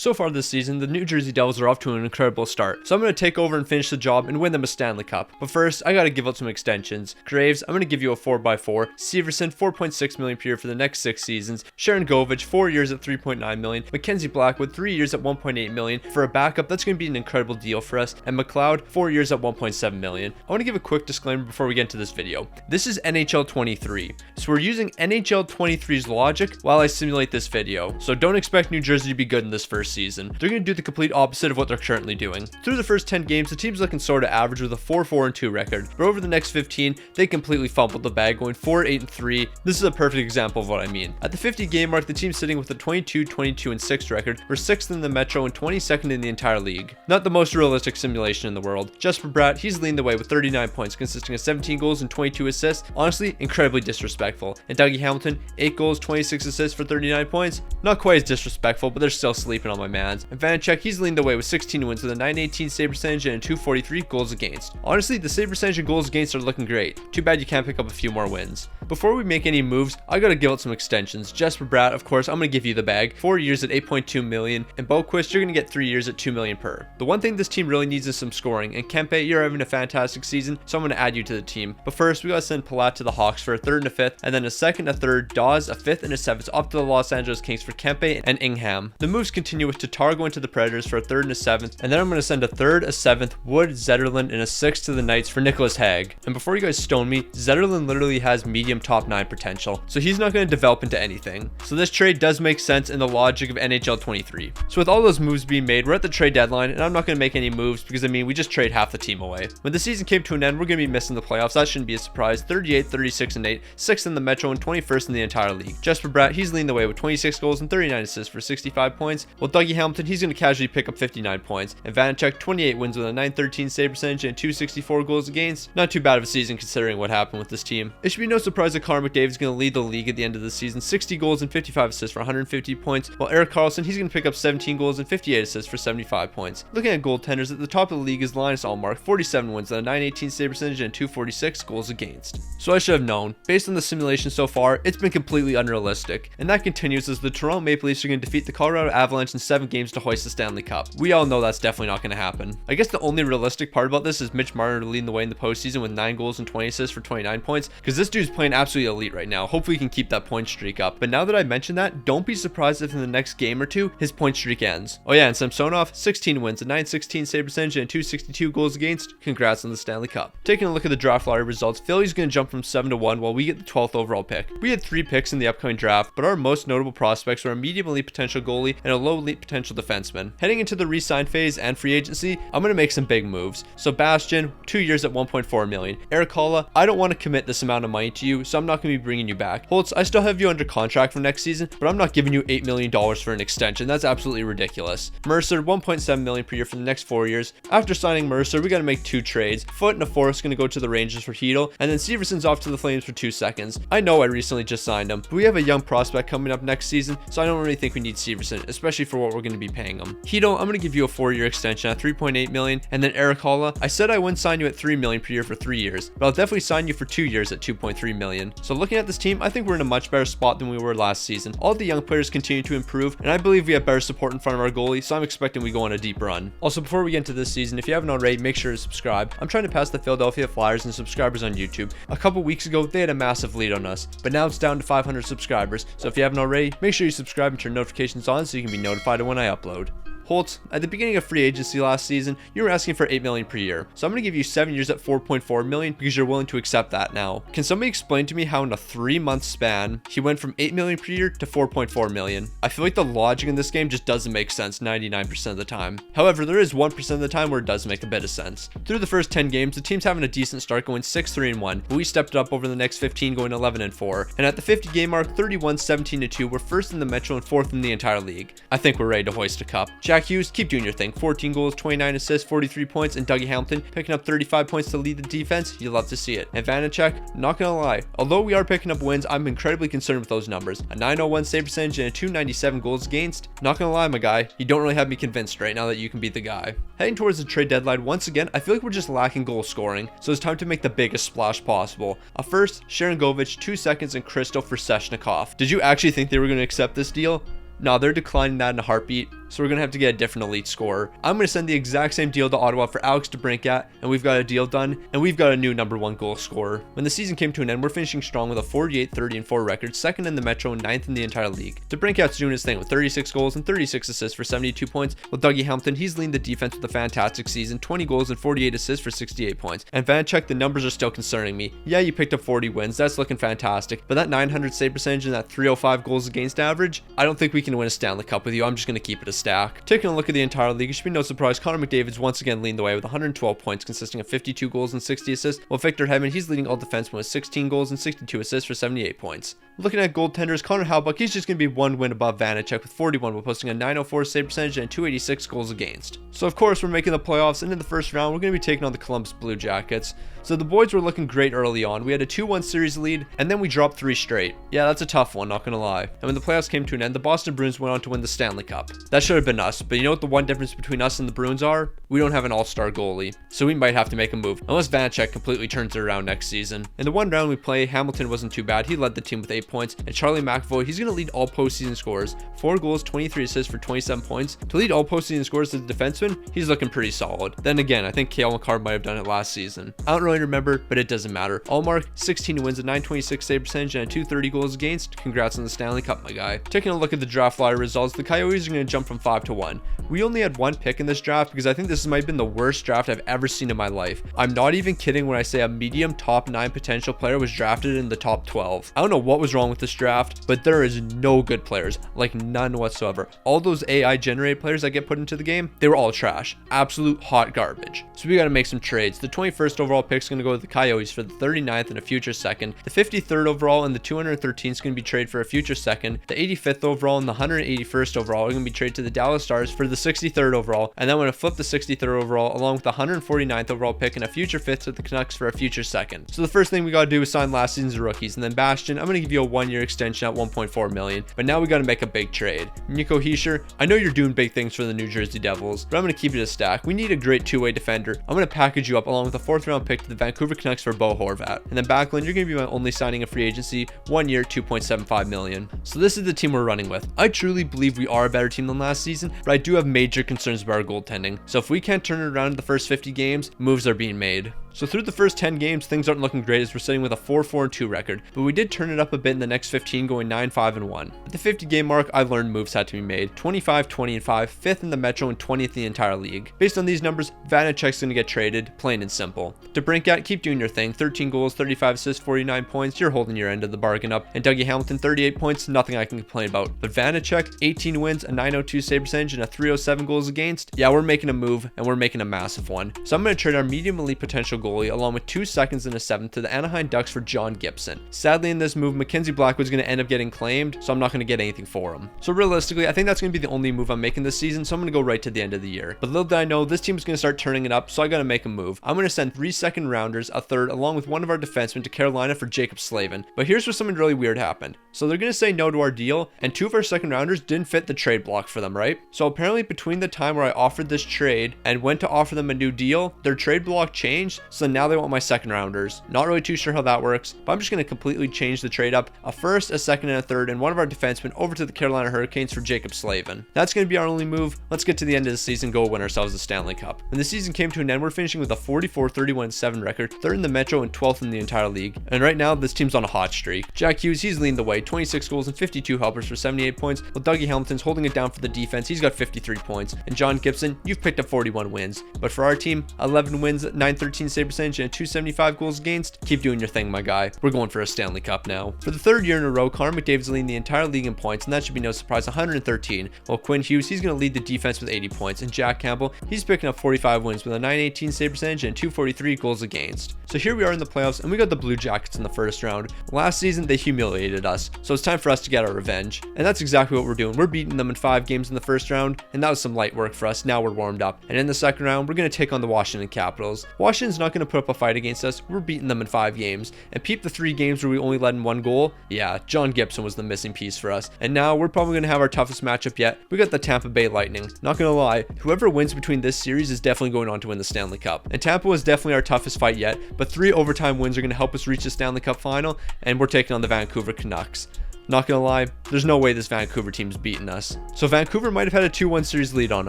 So far this season, the New Jersey Devils are off to an incredible start, so I'm going to take over and finish the job and win them a Stanley Cup. But first, I got to give out some extensions. Graves, I'm going to give you a 4x4. Severson, 4.6 million per year for the next 6 seasons. Sharon Govich, 4 years at 3.9 million. Mackenzie Blackwood, 3 years at 1.8 million. For a backup, that's going to be an incredible deal for us. And McLeod, 4 years at 1.7 million. I want to give a quick disclaimer before we get into this video. This is NHL 23, so we're using NHL 23's logic while I simulate this video. So don't expect New Jersey to be good in this first season. They're going to do the complete opposite of what they're currently doing. Through the first 10 games, the team's looking sort of average with a 4-4-2 record, but over the next 15, they completely fumbled the bag, going 4-8-3. This is a perfect example of what I mean. At the 50 game mark, the team's sitting with a 22-22-6 record. We're 6th in the Metro and 22nd in the entire league. Not the most realistic simulation in the world. Jesper Bratt, he's leading the way with 39 points, consisting of 17 goals and 22 assists. Honestly, incredibly disrespectful. And Dougie Hamilton, 8 goals, 26 assists for 39 points. Not quite as disrespectful, but they're still sleeping on my mans. And Vanacek, he's leading the way with 16 wins with a 918 save percentage and a 243 goals against. Honestly, the save percentage and goals against are looking great. Too bad you can't pick up a few more wins. Before we make any moves, I gotta give out some extensions. Jesper Bratt, of course, I'm gonna give you the bag. 4 years at 8.2 million. And Boquist, you're gonna get 3 years at 2 million per. The one thing this team really needs is some scoring. And Kempe, you're having a fantastic season, so I'm gonna add you to the team. But first, we gotta send Palat to the Hawks for a 3rd and a 5th, and then a 2nd, a 3rd, Dawes, a 5th, and a 7th up to the Los Angeles Kings for Kempe and Ingham. The moves continue with Tatar going to the Predators for a 3rd and a 7th, and then I'm gonna send a 3rd, a 7th, Wood, Zetterlund, and a 6th to the Knights for Nicholas Hague. And before you guys stone me, Zetterlund literally has medium top 9 potential, so he's not gonna develop into anything. So this trade does make sense in the logic of NHL 23. So with all those moves being made, we're at the trade deadline, and I'm not gonna make any moves because I mean, we just trade half the team away. When the season came to an end, we're gonna be missing the playoffs. That shouldn't be a surprise. 38, 36, and 8, 6th in the Metro and 21st in the entire league. Jesper Bratt, he's leading the way with 26 goals and 39 assists for 65 points, while Dougie Hamilton, he's gonna casually pick up 59 points. And Vanacek, 28 wins with a 913 save percentage and 264 goals against. Not too bad of a season considering what happened with this team. It should be no surprise that Connor McDavid is gonna lead the league at the end of the season, 60 goals and 55 assists for 150 points, while Erik Karlsson, he's gonna pick up 17 goals and 58 assists for 75 points. Looking at goaltenders, at the top of the league is Linus Ullmark, 47 wins with a 918 save percentage and 246 goals against. So I should have known. Based on the simulation so far, it's been completely unrealistic. And that continues as the Toronto Maple Leafs are going to defeat the Colorado Avalanche in 7 games to hoist the Stanley Cup. We all know that's definitely not going to happen. I guess the only realistic part about this is Mitch Marner leading the way in the postseason with 9 goals and 20 assists for 29 points, because this dude's playing absolutely elite right now. Hopefully he can keep that point streak up. But now that I mentioned that, don't be surprised if in the next game or two, his point streak ends. Oh yeah, and Samsonov, 16 wins, a 916 save percentage and 262 goals against. Congrats on the Stanley Cup. Taking a look at the draft lottery results, Philly's going to jump from 7-1 while we get the 12th overall pick. We had 3 picks in the upcoming draft, but our most notable prospects were a medium elite potential goalie and a low elite potential defenseman. Heading into the re-sign phase and free agency, I'm going to make some big moves. So Bastian, 2 years at 1.4 million. Eric Holla, I don't want to commit this amount of money to you, so I'm not going to be bringing you back. Holtz, I still have you under contract for next season, but I'm not giving you $8 million for an extension. That's absolutely ridiculous. Mercer, 1.7 million per year for the next 4 years. After signing Mercer, we got to make 2 trades. Foot and a 4th is going to go to the Rangers for Hedel, and then Severson's off to the Flames for 2 seconds. I know I recently just signed him, but we have a young prospect coming up next season, so I don't really think we need Severson, especially for what we're going to be paying him. Hedel, I'm going to give you a 4-year extension at 3.8 million, and then Eric Holla, I said I wouldn't sign you at 3 million per year for 3 years, but I'll definitely sign you for 2 years at 2.3 million. So looking at this team, I think we're in a much better spot than we were last season. All the young players continue to improve, and I believe we have better support in front of our goalie, so I'm expecting we go on a deep run. Also, before we get into this season, if you haven't already, make sure to subscribe. I'm trying to pass the Philadelphia Flyers in subscribers on YouTube. A couple weeks ago, they had a massive lead on us, but now it's down to 500 subscribers, so if you haven't already, make sure you subscribe and turn notifications on so you can be notified of when I upload. Holtz, at the beginning of free agency last season, you were asking for $8 million per year. So I'm going to give you 7 years at $4.4 million because you're willing to accept that now. Can somebody explain to me how in a 3-month span, he went from $8 million per year to $4.4 million? I feel like the logic in this game just doesn't make sense 99% of the time. However, there is 1% of the time where it does make a bit of sense. Through the first 10 games, the team's having a decent start going 6-3-1, but we stepped it up over the next 15 going 11-4. And at the 50 game mark, 31-17-2, we're 1st in the Metro and 4th in the entire league. I think we're ready to hoist a cup. Jack Hughes, keep doing your thing. 14 goals, 29 assists, 43 points, and Dougie Hamilton picking up 35 points to lead the defense. You love to see it. And Vanacek, not gonna lie, although we are picking up wins, I'm incredibly concerned with those numbers. A 901 save percentage and a 297 goals against. Not gonna lie, my guy, you don't really have me convinced right now that you can be the guy. Heading towards the trade deadline, once again, I feel like we're just lacking goal scoring, so it's time to make the biggest splash possible. First, Sharon Govich, 2 seconds, and Kristof for Seshnikov. Did you actually think they were going to accept this deal? No, they're declining that in a heartbeat. so we're going to have to get a different elite scorer. I'm going to send the exact same deal to Ottawa for Alex DeBrincat, and we've got a deal done, and we've got a new #1 goal scorer. When the season came to an end, we're finishing strong with a 48, 30, and 4 record, 2nd in the Metro and 9th in the entire league. DeBrincat's doing his thing with 36 goals and 36 assists for 72 points, while Dougie Hamilton, he's leading the defense with a fantastic season, 20 goals and 48 assists for 68 points. And Vanacek, the numbers are still concerning me. Yeah, you picked up 40 wins, that's looking fantastic, but that 900 save percentage and that 305 goals against average, I don't think we can win a Stanley Cup with you. I'm just going to keep it a stack. Taking a look at the entire league, it should be no surprise Connor McDavid's once again leading the way with 112 points consisting of 52 goals and 60 assists, while Victor Hedman, he's leading all defensemen with 16 goals and 62 assists for 78 points. Looking at goaltenders, Connor Hellebuyck, he's just going to be 1 win above Vanacek with 41 while posting a 904 save percentage and 286 goals against. So of course we're making the playoffs, and in the first round we're going to be taking on the Columbus Blue Jackets. So the boys were looking great early on. We had a 2-1 series lead, and then we dropped 3 straight. Yeah, that's a tough one, not gonna lie. And when the playoffs came to an end, the Boston Bruins went on to win the Stanley Cup. That should have been us, but you know what the one difference between us and the Bruins are? We don't have an all-star goalie, so we might have to make a move, unless Vanacek completely turns it around next season. In the one round we play, Hamilton wasn't too bad. He led the team with 8 points, and Charlie McAvoy, he's gonna lead all postseason scorers. 4 goals, 23 assists for 27 points. To lead all postseason scorers as a defenseman, he's looking pretty solid. Then again, I think Cale McCarr might have done it last season. I don't really remember, but it doesn't matter. Allmark, 16 wins, a 926 save percentage, and a 230 goals against. Congrats on the Stanley Cup, my guy. Taking a look at the draft lottery results, the Coyotes are going to jump from 5 to 1. We only had 1 pick in this draft because I think this might have been the worst draft I've ever seen in my life. I'm not even kidding when I say a medium top 9 potential player was drafted in the top 12. I don't know what was wrong with this draft, but there is no good players, like none whatsoever. All those AI generated players that get put into the game, they were all trash. Absolute hot garbage. So we got to make some trades. The 21st overall pick is going to go to the Coyotes for the 39th and a future second. The 53rd overall and the 213th is going to be traded for a future second. The 85th overall and the 181st overall are going to be traded to the Dallas Stars for the 63rd overall. And then we're going to flip the 63rd overall along with the 149th overall pick and a future 5th to the Canucks for a future second. So the first thing we got to do is sign last season's rookies. And then Bastian, I'm going to give you a 1-year extension at $1.4 million. But now we got to make a big trade. Nico Hischier, I know you're doing big things for the New Jersey Devils, but I'm going to keep it a stack. We need a great two-way defender. I'm going to package you up along with a 4th round pick to the Vancouver Canucks for Bo Horvat. And then Backlund, you're going to be my only signing of free agency, 1 year, $2.75 million. So this is the team we're running with. I truly believe we are a better team than last season, but I do have major concerns about our goaltending. So if we can't turn it around in the first 50 games, moves are being made. So through the first 10 games, things aren't looking great as we're sitting with a 4-4-2 record, but we did turn it up a bit in the next 15, going 9-5-1. At the 50 game mark, I learned moves had to be made. 25, 20, and 5, 5th in the Metro and 20th in the entire league. Based on these numbers, Vanacek's going to get traded, plain and simple. DeBrincat, keep doing your thing. 13 goals, 35 assists, 49 points. You're holding your end of the bargain up. And Dougie Hamilton, 38 points, nothing I can complain about. But Vanacek, 18 wins, a 902 save percentage, and a 307 goals against. Yeah, we're making a move, and we're making a massive one. So I'm going to trade our medium elite potential goalie along with 2 seconds and a 7th to the Anaheim Ducks for John Gibson. Sadly, in this move, Mackenzie Blackwood's going to end up getting claimed, so I'm not going to get anything for him. So realistically, I think that's going to be the only move I'm making this season, so I'm going to go right to the end of the year. But little did I know, this team is going to start turning it up, so I got to make a move. I'm going to send 3 second rounders, a 3rd, along with one of our defensemen to Carolina for Jacob Slavin. But here's where something really weird happened. So they're going to say no to our deal, and 2 of our second rounders didn't fit the trade block for them, right? So apparently between the time where I offered this trade and went to offer them a new deal, their trade block changed, so now they want my second rounders. Not really too sure how that works, but I'm just going to completely change the trade up, a 1st, a 2nd, and a 3rd, and one of our defensemen over to the Carolina Hurricanes for Jacob Slavin. That's going to be our only move. Let's get to the end of the season, go win ourselves the Stanley Cup. When the season came to an end, we're finishing with a 44-31-7 record, 3rd in the Metro and 12th in the entire league. And right now, this team's on a hot streak. Jack Hughes, he's leading the way, 26 goals and 52 helpers for 78 points, while Dougie Hamilton's holding it down for the defense. He's got 53 points. And John Gibson, you've picked up 41 wins. But for our team, 11 wins, 913 save percentage, and 275 goals against. Keep doing your thing, my guy. We're going for a Stanley Cup now. For the 3rd year in a row, Connor McDavid's leading the entire league in points, and that should be no surprise, 113. While Quinn Hughes, he's going to lead the defense with 80 points, and Jack Campbell, he's picking up 45 wins with a 918 save percentage and 243 goals against. So here we are in the playoffs, and we got the Blue Jackets in the first round. Last season, they humiliated us, so it's time for us to get our revenge. And that's exactly what we're doing. We're beating them in 5 games in the first round, and that was some light work for us. Now we're warmed up. And in the second round, we're going to take on the Washington Capitals. Washington's not going to put up a fight against us. We're beating them in 5 games. And peep the 3 games where we only led in 1 goal. Yeah, John Gibson was the missing piece for us. And now we're probably going to have our toughest matchup yet. We got the Tampa Bay Lightning. Not going to lie, whoever wins between this series is definitely going on to win the Stanley Cup. And Tampa was definitely our toughest fight yet, but 3 overtime wins are going to help us reach the Stanley Cup final, and we're taking on the Vancouver Canucks. Not gonna lie, there's no way this Vancouver team's beating us. So Vancouver might have had a 2-1 series lead on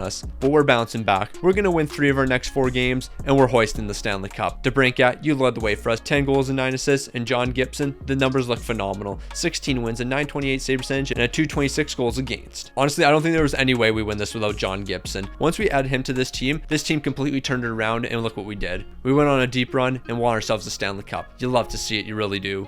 us, but we're bouncing back. We're gonna win 3 of our next 4 games, and we're hoisting the Stanley Cup. DeBrincat, you led the way for us. 10 goals and 9 assists, and John Gibson, the numbers look phenomenal. 16 wins, a 928 save percentage, and a 226 goals against. Honestly, I don't think there was any way we win this without John Gibson. Once we added him to this team completely turned it around, and look what we did. We went on a deep run and won ourselves the Stanley Cup. You love to see it, you really do.